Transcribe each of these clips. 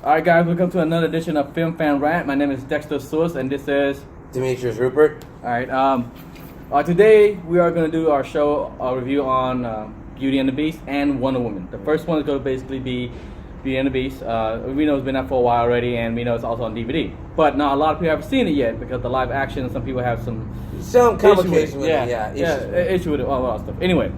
Alright guys, welcome to another edition of Film Fan Rant. My name is Dexter Source and this is Demetrius Rupert. Alright, today we are going to do our show review on Beauty and the Beast and Wonder Woman. The first one is going to basically be Beauty and the Beast. We know it's been out for a while already and we know it's also on DVD. But not a lot of people haven't seen it yet because the live action, some people have some complications with it. Issue with it, all that stuff. Anyway,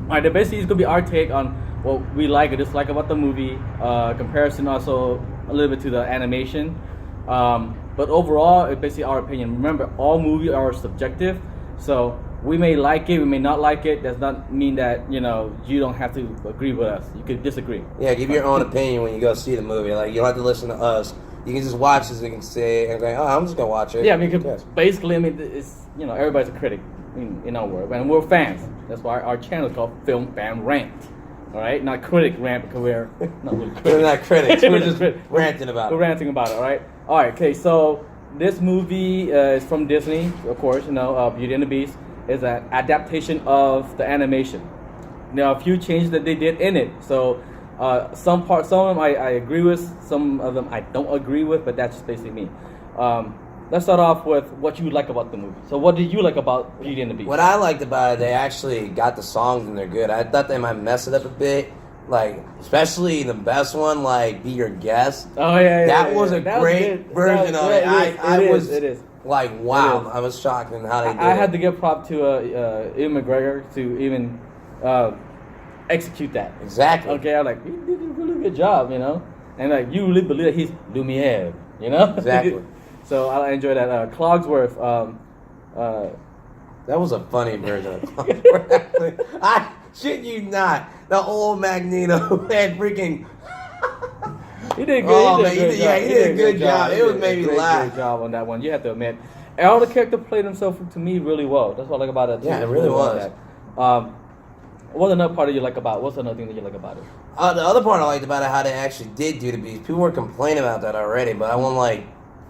alright, basically it's going to be our take on what we like or dislike about the movie, comparison also a little bit to the animation. But overall, it's basically our opinion. Remember, all movies are subjective, so we may like it, we may not like it. Does not mean that, you don't have to agree with us. You could disagree. Yeah, give your own opinion when you go see the movie. Like, you don't have to listen to us. You can just watch this and say, and go, oh, I'm just going to watch it. Yeah, basically, it's, everybody's a critic in our world, and we're fans. That's why our channel is called Film Fan Rant. All right, not critic rant because we're not really critics. We're not critics. We're just ranting about it. We're ranting about it. All right. All right. Okay. So this movie is from Disney, of course. Beauty and the Beast is an adaptation of the animation. There are a few changes that they did in it. So some of them I agree with, some of them I don't agree with. But that's just basically me. Let's start off with what you like about the movie. So what did you like about Beauty and the Beast? What I liked about it, they actually got the songs and they're good. I thought they might mess it up a bit. Like, especially the best one, like, Be Your Guest. Oh, yeah. That was a great version of it. It is. Like, wow. I was shocked in how they did it. I had to give prop to Ewan McGregor to even execute that. Exactly. Okay, I'm like, he did a really good job, And, like, you really believe that he's Lumiere, Exactly. So I enjoy that. Clogsworth. That was a funny version of Clogsworth. I shit you not. The old Magneto had freaking. He did good. Oh, man, he did a good job. It was made me laugh. Great job on that one. You have to admit, and all the characters played themselves to me really well. That's what I like about it. Yeah, it really was. What's another part that you like about it? What's another thing that you like about it? The other part I liked about it, how they actually did do the Beast. People were complaining about that already, but I wasn't like,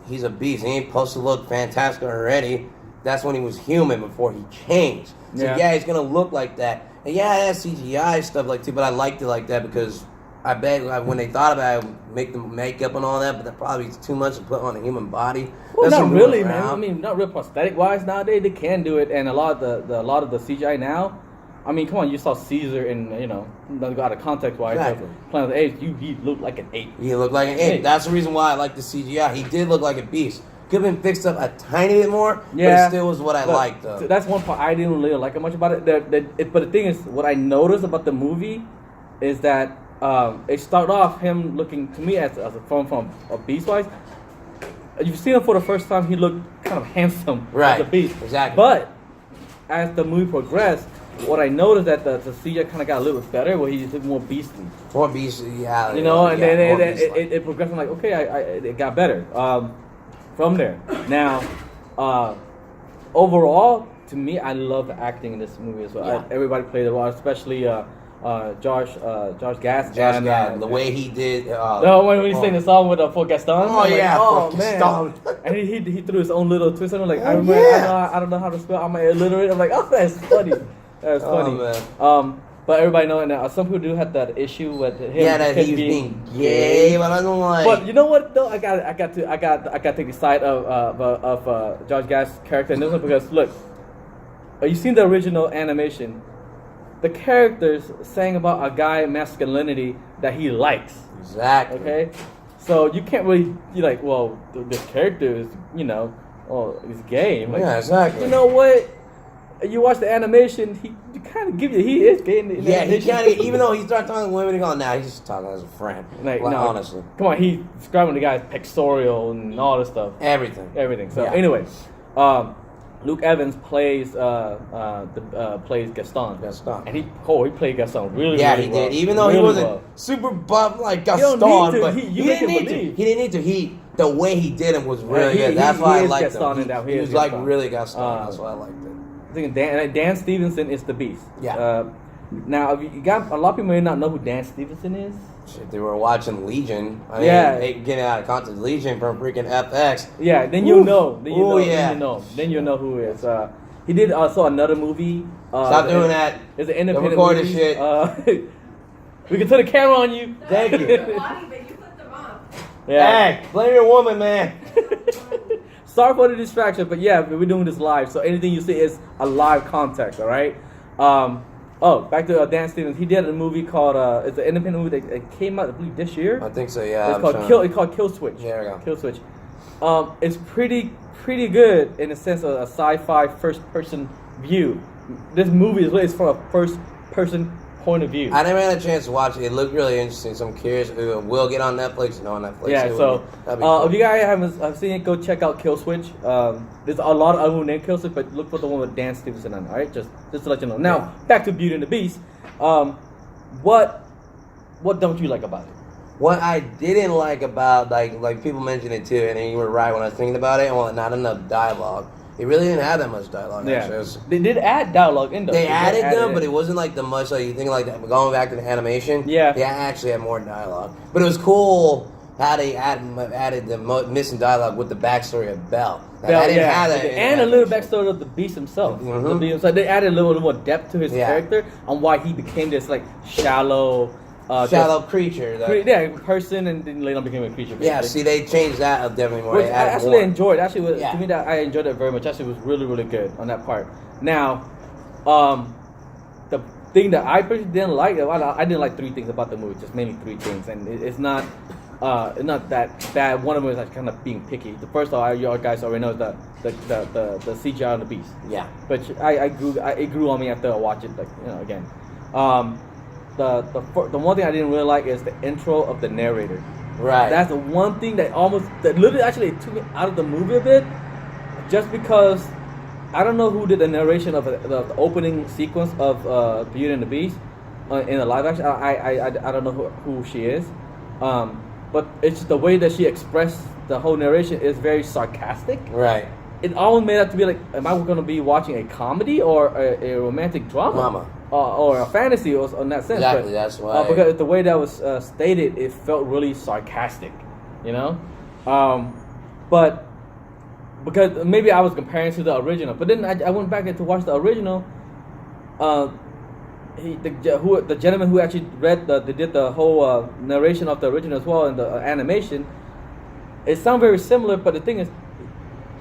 he's a beast. He ain't supposed to look fantastic already. That's when he was human before he changed. So yeah, he's gonna look like that. And yeah, it has CGI stuff like too, but I liked it like that because I bet when they thought about it, make the makeup and all that, but that probably is too much to put on a human body. Well, not really, man. I mean, not real prosthetic wise nowadays. They can do it, and a lot of the CGI now. I mean, come on, you saw Caesar in, not out of context wise. Exactly. Planet of the Apes, he looked like an ape. He looked like an ape. That's the reason why I like the CGI. He did look like a beast. Could have been fixed up a tiny bit more, but it still was what I liked, though. So that's one part I didn't really like much about it. But the thing is, what I noticed about the movie is that it started off him looking to me as a from a beast wise. You've seen him for the first time, he looked kind of handsome as a beast. Exactly. But as the movie progressed, what I noticed that the CGI kind of got a little bit better, where he looked more beastly. More beastly, yeah. And then it progressed. I'm like, okay, it got better from there. Now, overall, to me, I love the acting in this movie as well. Yeah. Everybody played the role, especially Josh Gad. The way he did. When he sang the song with for Gaston. Oh yeah, for Gaston. And he threw his own little twist on it. Like I don't know how to spell. I'm illiterate. I'm like, oh, that's funny. That's funny. Man. But everybody know, and some people do have that issue with him. Yeah, that he's being gay, but I don't like. But you know what though? I got to take the side of Josh Gad's character in this one because look, you seen the original animation? The characters sang about a guy masculinity that he likes. Exactly. Okay, so you can't really be like, well, this character is, he's gay. Like, yeah, exactly. You know what? You watch the animation, he kind of give you, he is gay. He kind of, even though he starts talking to women, he goes, nah, he's just talking as a friend. Like, no, honestly. Come on, he's describing the guy's pectoral and all this stuff. Everything. So anyway, Luke Evans plays plays Gaston. And he played Gaston really well. He did. Even though he wasn't super buff like Gaston, but he didn't need to. He didn't need to. The way he did him was really good. That's why I liked him. He was like really Gaston. That's why I liked it. I think Dan Stevenson is the Beast. Yeah. Now, you got a lot of people may not know who Dan Stevenson is. Shit, they were watching Legion. Getting out of context, Legion from freaking FX. Yeah, then you'll know. Then you'll know who he is. He did also another movie. Stop doing that. It's an independent movie. Shit. We can turn the camera on you. Thank you. Yeah. Hey, blame your woman, man. Sorry for the distraction, but yeah, we're doing this live, so anything you see is a live context, all right? Back to Dan Stevens. He did a movie called it's an independent movie that came out, I believe, this year. I think so. Yeah. It's called Kill Switch. There we go. Kill Switch. It's pretty good in the sense of a sci-fi first-person view. This movie is from a first-person point of view. I never had a chance to watch it. It looked really interesting, so I'm curious if it will get on Netflix. No, on Netflix. Yeah, so that'd be cool. if you guys haven't seen it, go check out Kill Switch. There's a lot of other movies named Kill Switch, but look for the one with Dan Stevenson on it, all right? Just to let you know. Now, back to Beauty and the Beast. What don't you like about it? What I didn't like about, like people mentioned it too, and you were right when I was thinking about it, well, not enough dialogue. It really didn't have that much dialogue. Yeah, actually. they did add dialogue in though. They added them, but it wasn't like the much like you think like that. Going back to the animation, yeah, they actually had more dialogue. But it was cool how they added the missing dialogue with the backstory of Belle. Belle, I didn't have that, and a little backstory of the Beast himself. Mm-hmm. The Beast, so they added a little more depth to his character on why he became this like shallow creature. Person, and then later on became a creature. Basically. Yeah, see, they changed that up definitely more. Which I actually enjoyed. Actually, to me, that I enjoyed it very much. Actually, it was really, really good on that part. Now, the thing that I personally didn't like, I didn't like three things about the movie. Just mainly three things, and it's not that bad. One of them is like kind of being picky. The first of all, you guys already know the CGI on the Beast. Yeah. But it grew on me after I watched it, like again. The one thing I didn't really like is the intro of the narrator. Right. That's the one thing that literally actually it took me out of the movie a bit, just because I don't know who did the narration of the opening sequence of Beauty and the Beast in the live action. I don't know who she is, but it's just the way that she expressed the whole narration is very sarcastic. Right. It almost made it to be like, am I going to be watching a comedy or a romantic drama? Or a fantasy or in that sense. Exactly, but, that's why. Because the way that was stated, it felt really sarcastic, but because maybe I was comparing to the original, but then I went back to watch the original. The gentleman who actually did the whole narration of the original as well in the animation, it sounded very similar, but the thing is,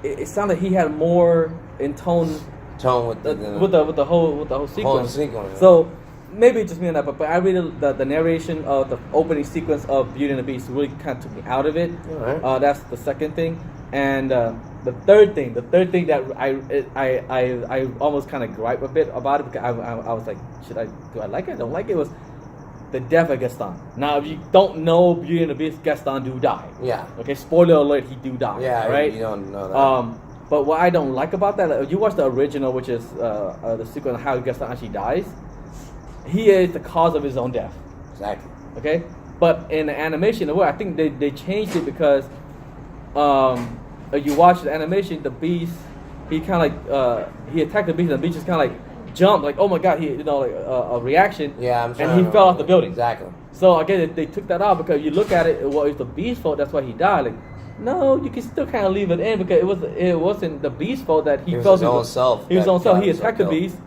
it sounded like he had more in tone with the whole sequence. So maybe it's just me on that, but I really the narration of the opening sequence of Beauty and the Beast really kind of took me out of it. Right. That's the second thing, and the third thing that I almost kind of gripe a bit about it, because I was like, do I like it? Don't like it. Was the death of Gaston. Now, if you don't know Beauty and the Beast, Gaston do die. Yeah. Okay. Spoiler alert: he do die. Yeah. Right. You don't know that. But what I don't like about that, like, if you watch the original, which is the sequel of how Gaston actually dies, he is the cause of his own death. Exactly. Okay? But in the animation, I think they changed it because if you watch the animation, the Beast, he kind of he attacked the Beast, and the Beast just kind of like jumped, like, oh my god, a reaction. Yeah, I'm sure. And he fell off the building. Exactly. So I guess they took that out because you look at it, well, it's the Beast's fault, that's why he died. Like, no, you can still kind of leave it in because it wasn't the Beast's fault that he felt his own self. He was his own self. He attacked the Beast.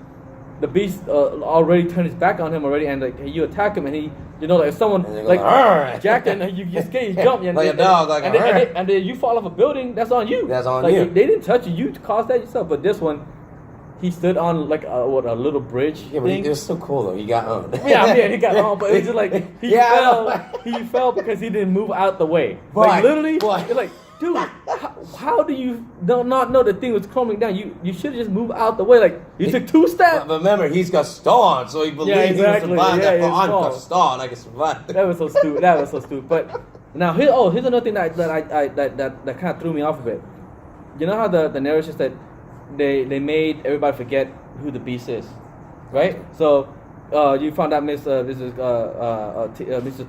The Beast already turned his back on him already, and like you attack him, and he, like if someone like Jack, and you scared, you jump, and like a dog, like and then you fall off a building. That's on you. That's on you. They didn't touch you. You caused that yourself. But this one, he stood on like a little bridge. Yeah, but it was so cool though. He got on. Yeah, he got on, but it was just like he fell. He fell because he didn't move out the way. Like literally, you're like, dude, how do you not know the thing was crumbling down? You should have just moved out the way. Like you took 2 steps. But remember, he's Gaston, so he believes he can survive that. But I'm Gaston, I can survive. That was so stupid. But now here's another thing that kind of threw me off a bit. You know how the narration said they made everybody forget who the Beast is, right? So you found out Mrs.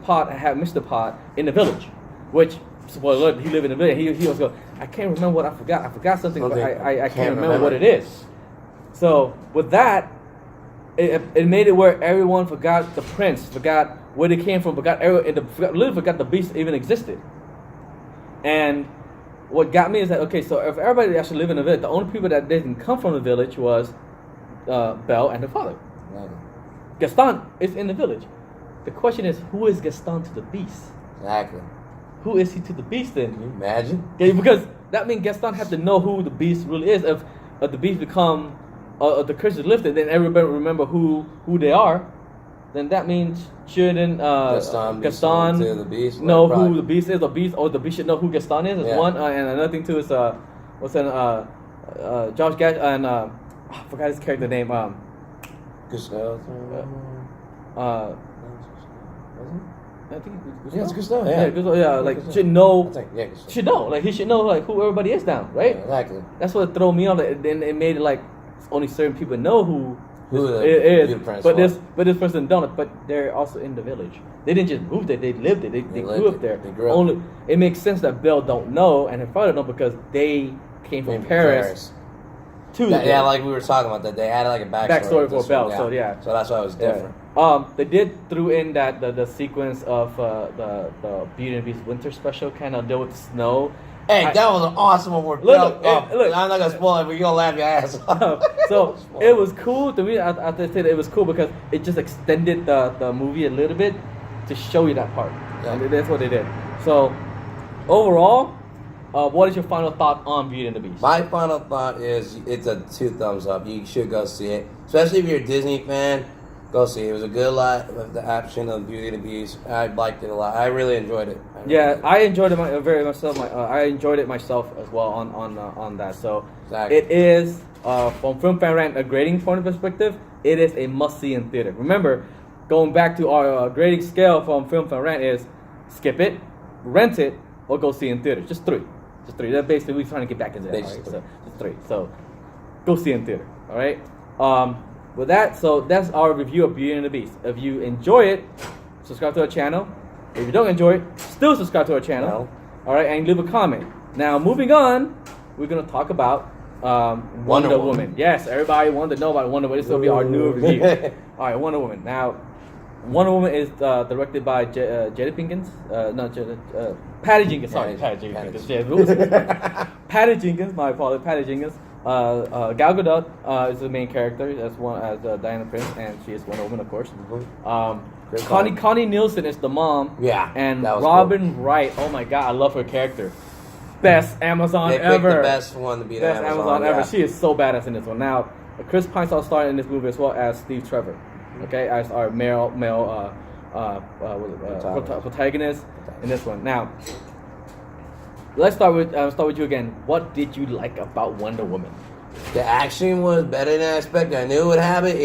Pot had Mr. Pot in the village, which. Well, he lived in the village. He was going, I can't remember what I forgot. I forgot something, but I can't remember what it is. So with that, it made it where everyone forgot the prince, forgot where they came from, literally forgot the Beast even existed. And what got me is that, okay, so if everybody actually lived in the village, the only people that didn't come from the village was Belle and her father. Right. Gaston is in the village. The question is, who is Gaston to the Beast? Exactly. who is he to the Beast then? Can you imagine? Okay, because that means Gaston had to know who the Beast really is. If the Beast become the curse is lifted, then everybody remember who they are. Then that means shouldn't Gaston to the Beast know who the Beast is, or the Beast should know who Gaston is. That's one, and another thing too is what's that? Josh Gad and I forgot his character name. Gustav. I think Yeah, it's Gustav. Yeah, Gustav, yeah, like should know. Gustav. Should know, like he should know like who everybody is now, right? Yeah, exactly. That's what threw me off. Then it made it like only certain people know who it is. But this person don't. But they're also in the village. They didn't just move there. They lived it. They grew up there. They grew up. Only it makes sense that Belle don't know and her father don't because they came from Paris. Yeah, like we were talking about that. They added like a backstory for Belle. So yeah. So that's why it was different. They did threw in that the sequence of the Beauty and the Beast winter special kind of deal with the snow. Hey, that was an awesome one. Look, I'm not gonna spoil it, but you're gonna laugh your ass off. So it was cool to me. I said it was cool because it just extended the movie a little bit to show you that part. Yeah. And that's what they did. So overall, what is your final thought on Beauty and the Beast? My final thought is it's a 2 thumbs up. You should go see it, especially if you're a Disney fan. Go see it. It was a good lot of the action of Beauty and the Beast. I liked it a lot. I really enjoyed it. I enjoyed it very myself. I enjoyed it myself as well on that. So exactly. It is from Film Fan Rant a grading point of perspective. It is a must see in theater. Remember, going back to our grading scale from Film Fan Rant is skip it, rent it, or go see in theater. Just three. That's basically we're trying to get back into that. Right? So just 3. So go see in theater. All right. With that, so that's our review of Beauty and the Beast. If you enjoy it, subscribe to our channel. If you don't enjoy it, still subscribe to our channel. No. All right, and leave a comment. Now, moving on, we're gonna talk about Wonder Woman. Yes, everybody wanted to know about Wonder Woman. This will be our new review. All right, Wonder Woman. Now, Wonder Woman is directed by Patty Jenkins. Patty Jenkins. Sorry, Patty Jenkins. Patty Jenkins. My apologies, Patty Jenkins. Gal Gadot is the main character as Diana Prince, and she is Wonder Woman, of course. Connie Nielsen is the mom. Yeah, and Robin Wright. Oh my God, I love her character. Best Amazon ever. The best one to be the Amazon ever. She is so badass in this one. Now, Chris Pine saw starred in this movie as well as Steve Trevor. Okay, as our male protagonist in this one. Now, let's start with you again. What did you like about Wonder Woman? The action was better than I expected. I knew it would happen.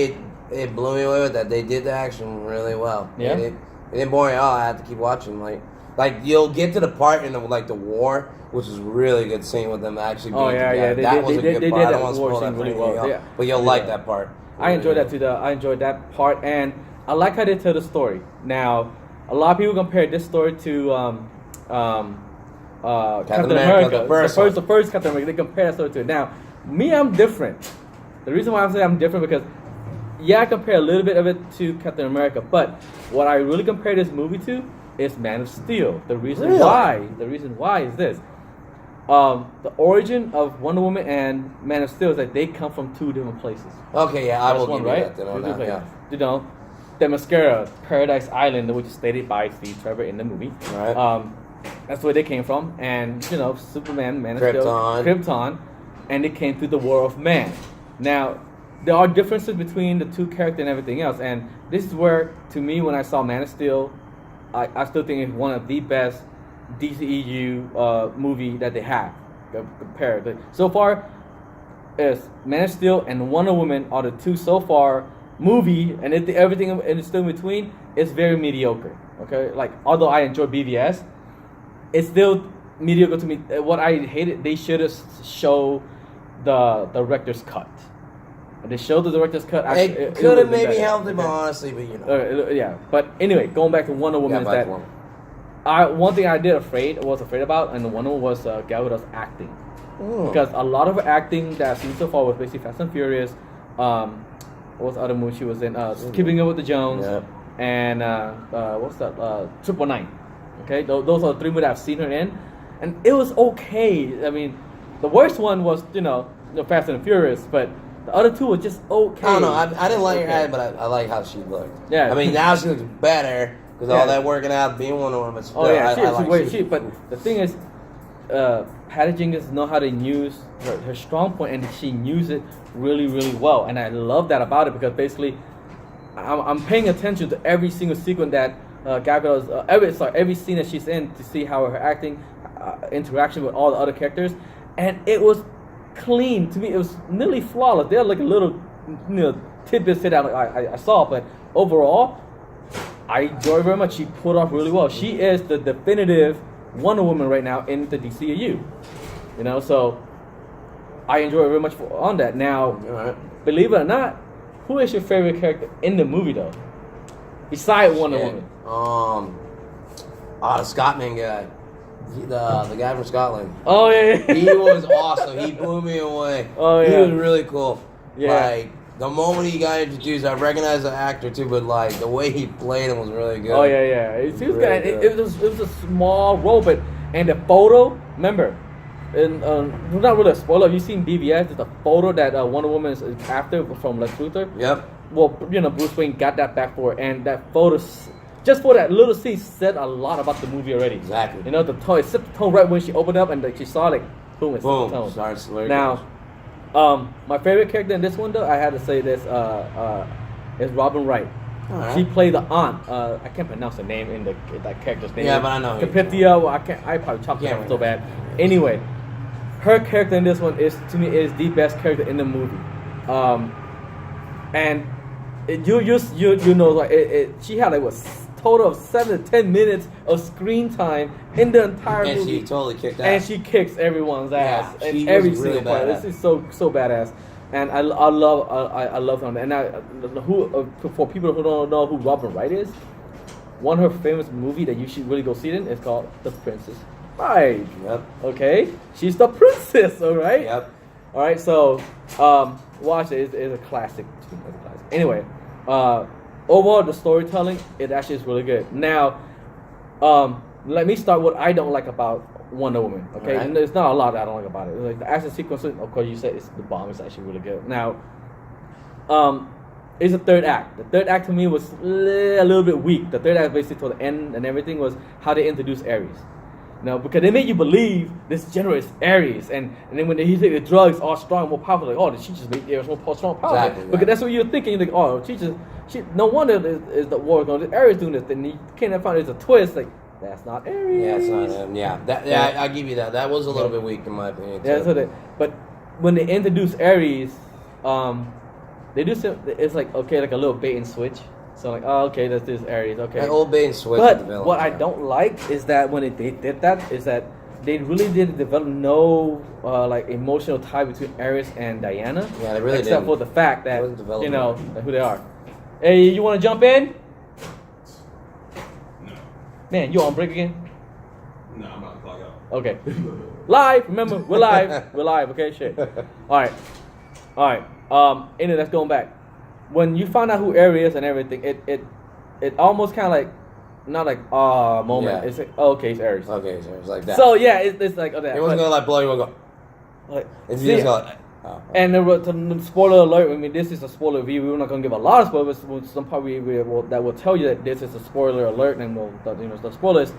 It blew me away with that. They did the action really well. Yeah. It didn't bore me at all. I had to keep watching. Like you'll get to the part in the war, which is a really good scene with them actually being together. That was a good part. I don't want to spoil that really well. But you'll like that part. I enjoyed that too. I enjoyed that part, and I like how they tell the story. Now, a lot of people compare this story to Captain America, the first Captain America. They compare that story to it. Now, me, I'm different. The reason why I'm saying I'm different because, I compare a little bit of it to Captain America, but what I really compare this movie to is Man of Steel. The reason why is this. The origin of Wonder Woman and Man of Steel is that they come from 2 different places. Okay, yeah, I will give you that then on that. Yeah. You know, Themyscira, Paradise Island, which is stated by Steve Trevor in the movie. Right. That's where they came from, and Superman, Man of Steel, Krypton, and they came through the world of man. Now, there are differences between the 2 characters and everything else, and this is where, to me, when I saw Man of Steel, I still think it's one of the best DCEU movie that they have compared. So far, is Man of Steel and Wonder Woman are the 2 so far movie, and everything in still in between is very mediocre. Okay, like although I enjoy BVS, it's still mediocre to me. What I hated, they should have show the director's cut. They showed the director's cut. Actually, it could have maybe helped him, honestly, but yeah. But anyway, going back to Wonder Woman, is that one thing I was afraid about, and the Wonder Woman was Gal Gadot's acting, because a lot of her acting that I've seen so far was basically Fast and Furious. What was the other movie she was in? Keeping Up with the Jones, and what's that? 999. Okay, those are the 3 movies I've seen her in, and it was okay. I mean, the worst one was Fast and Furious, but the other 2 were just okay. I don't know. I didn't like her, but I like how she looked. Yeah. I mean, now she looks better, Because all that working out, being Wonder Woman. Oh yeah, she, but the thing is, Patty Jenkins know how to use her strong point, and she used it really, really well. And I love that about it because basically, I'm paying attention to every single sequence that Gal Gadot's every scene that she's in to see how her acting, interaction with all the other characters, and it was clean to me. It was nearly flawless. There are like a little, tidbits that I saw, but overall, I enjoy very much. She pulled off really well. She is the definitive Wonder Woman right now in the DCU. So I enjoy very much on that. Now, believe it or not, who is your favorite character in the movie though? Besides Wonder Woman. The Scotland guy. The guy from Scotland. Oh yeah. He was awesome. He blew me away. Oh yeah. He was really cool. Yeah. Like the moment he got introduced, I recognized the actor too, but like the way he played him was really good. Oh yeah. It was a small role, and the photo. Remember, and not really a spoiler. Have you seen BVS? It's a photo that Wonder Woman is after from Lex Luthor. Yep. Well, Bruce Wayne got that back for her, and that photo, just for that little scene, said a lot about the movie already. Exactly. The tone, it set the tone right when she opened up and she saw like, boom, it set the tone. Starts lyric. Now, my favorite character in this one though, I had to say this, is Robin Wright. Right. She played the aunt. I can't pronounce the name in that character's name. Yeah, but I know. Capithia. I probably chopped it up so bad. Anyway, her character in this one is the best character in the movie. And she had like what total of 7 to 10 minutes of screen time in the entire movie. And she totally kicked ass. And she kicks everyone's ass. Yeah, and every single part. This is so badass. And I love her. And for people who don't know who Robin Wright is, one of her famous movie that you should really go see it is called The Princess Bride. Yep. Okay? She's the princess, alright? Yep. Alright, so watch it. It's a classic. Anyway, overall the storytelling, it actually is really good. Now, let me start what I don't like about Wonder Woman. Okay, right. And there's not a lot that I don't like about it. Like the action sequence, of course, you said it's the bomb. It's actually really good. Now, it's the third act. The third act to me was a little bit weak. The third act, basically, to the end and everything, was how they introduced Ares. Because they made you believe this general is Ares, and then when he take the drugs, all strong, more powerful. Like, she just made Ares more strong, powerful. Exactly. Because that's what you're thinking. You're like, she. No wonder is the war going. Ares doing this. Then you can't find there's a twist. Like, that's not Ares. Yeah, it's not him. Yeah, I give you that. That was a little bit weak in my opinion. Yeah, but when they introduce Ares, they do some. It's like like a little bait and switch. So like, okay, that's this Ares. Okay. An old bait and switch. But what I don't like is that when they did that, is that they really didn't develop no emotional tie between Ares and Diana. Yeah, they really except didn't. for the fact that It who they are. Hey, you want to jump in? No. Man, you on break again? No, I'm about to clock out. Okay. Live. Remember, we're live. We're live. Okay, shit. All right. Anyway, let's go back. When you find out who Ares is and everything, it almost kind of like, not like moment. Yeah. It's like, okay, it's Ares. Okay, so it's like that. So yeah, it's like that. It wasn't gonna like blow you. Go. Like, It's see, just like. Oh. and the spoiler alert. I mean, this is a spoiler review. We're not gonna give a lot of spoilers. Some part that will tell you that this is a spoiler alert, and the spoilers.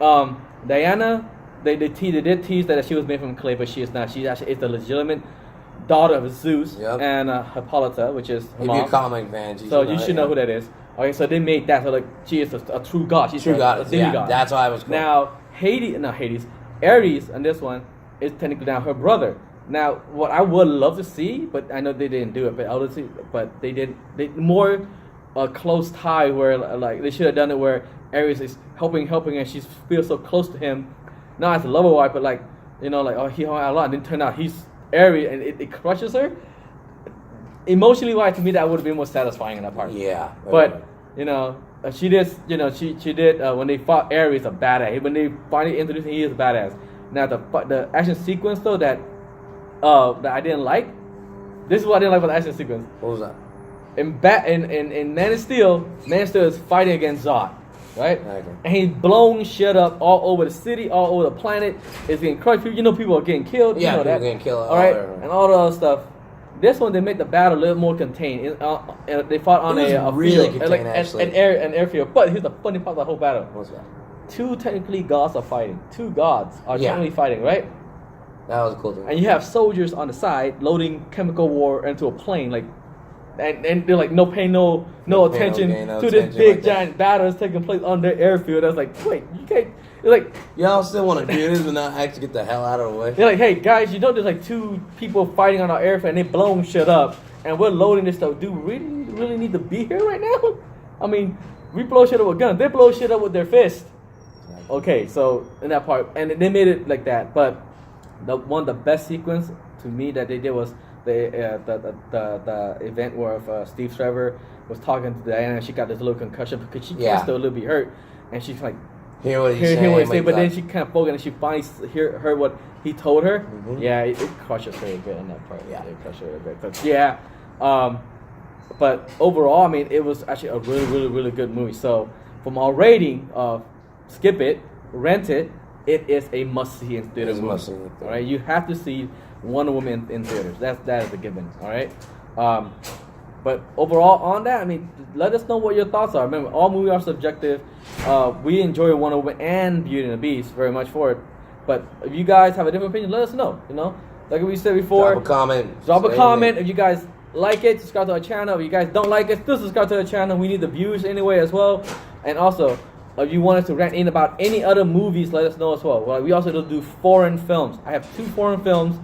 Diana, they did tease that she was made from clay, but she is not. She actually is the legitimate daughter of Zeus and Hippolyta, which is her If mom. you're a comic fan, So you should know who that is. Okay, so they made that. So like, she is a true god. She's true a goddess. demigod. Yeah, that's why I was cool. Now Ares on this one is technically now her brother. Now, what I would love to see, but I know they didn't do it, but they did. They more a close tie where like they should have done it where Ares is helping, and she feels so close to him, not as a lover wife, but like he hung out a lot, and then turn out he's Ares, and it crushes her. Emotionally wise, to me that would have been more satisfying in that part. Yeah. But she did. She did when they fought Ares a badass. When they finally introduced him, he is a badass. Now the action sequence though that I didn't like. This is what I didn't like about the action sequence. What was that? In Man of Steel is fighting against Zod, right? Okay. And he's blowing shit up all over the city, all over the planet. It's getting crushed. People are getting killed. Yeah, you know people that. getting killed. All right, and all the other stuff. This one they made the battle a little more contained. They fought on It a was really field, contained, like actually. an airfield. But here's the funny part of the whole battle. What's that? Two technically gods are fighting. Two gods are Yeah. technically fighting, right? That was a cool thing. And you have soldiers on the side loading chemical war into a plane, like, and they're like no pain, no No pain, no attention gain, no to this attention big like that. giant battle that's taking place on their airfield. I was like, wait, you can't. You're like, Y'all still want to do this, but not actually get the hell out of the way. they're like, hey guys, you know there's like two people fighting on our airfield and they blowing shit up, and we're loading this stuff. Do we really need to be here right now? I mean, we blow shit up with guns. They blow shit up with their fist. Okay, so in that part, and they made it like that. But the best sequence to me that they did was the event where Steve Trevor was talking to Diana, and she got this little concussion because she Yeah. can still a little bit hurt, and she's like, Hear what he's hear saying. what he's saying, but then like, she kind of focused and she finally heard what he told her. Mhm. Yeah, it crushes her a bit in that part. Yeah. It crushes her a bit. But yeah, but overall, I mean, it was actually a really, really, really good movie. So from our rating of skip it, rent it, it is a must-see in theater It's a movie. must-see in theater. All right, you have to see Wonder Woman in theaters. That is a given. All right. But overall, on that, I mean, let us know what your thoughts are. Remember, all movies are subjective. We enjoy Wonder Woman and Beauty and the Beast very much for it. But if you guys have a different opinion, let us know. You know, like we said before, Drop a comment. drop a Say comment. anything. If you guys like it, subscribe to our channel. If you guys don't like it, still subscribe to the channel. We need the views anyway as well. And also, if you want us to rant in about any other movies, let us know as well. Well, we also do foreign films. I have 2 foreign films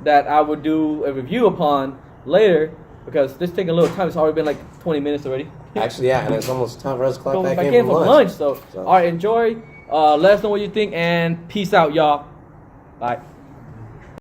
that I would do a review upon later because this taking a little time. It's already been like 20 minutes already. Actually, yeah, and it's almost time for us to clock Going back in from lunch. So, all right, enjoy. Let us know what you think, and peace out, y'all. Bye.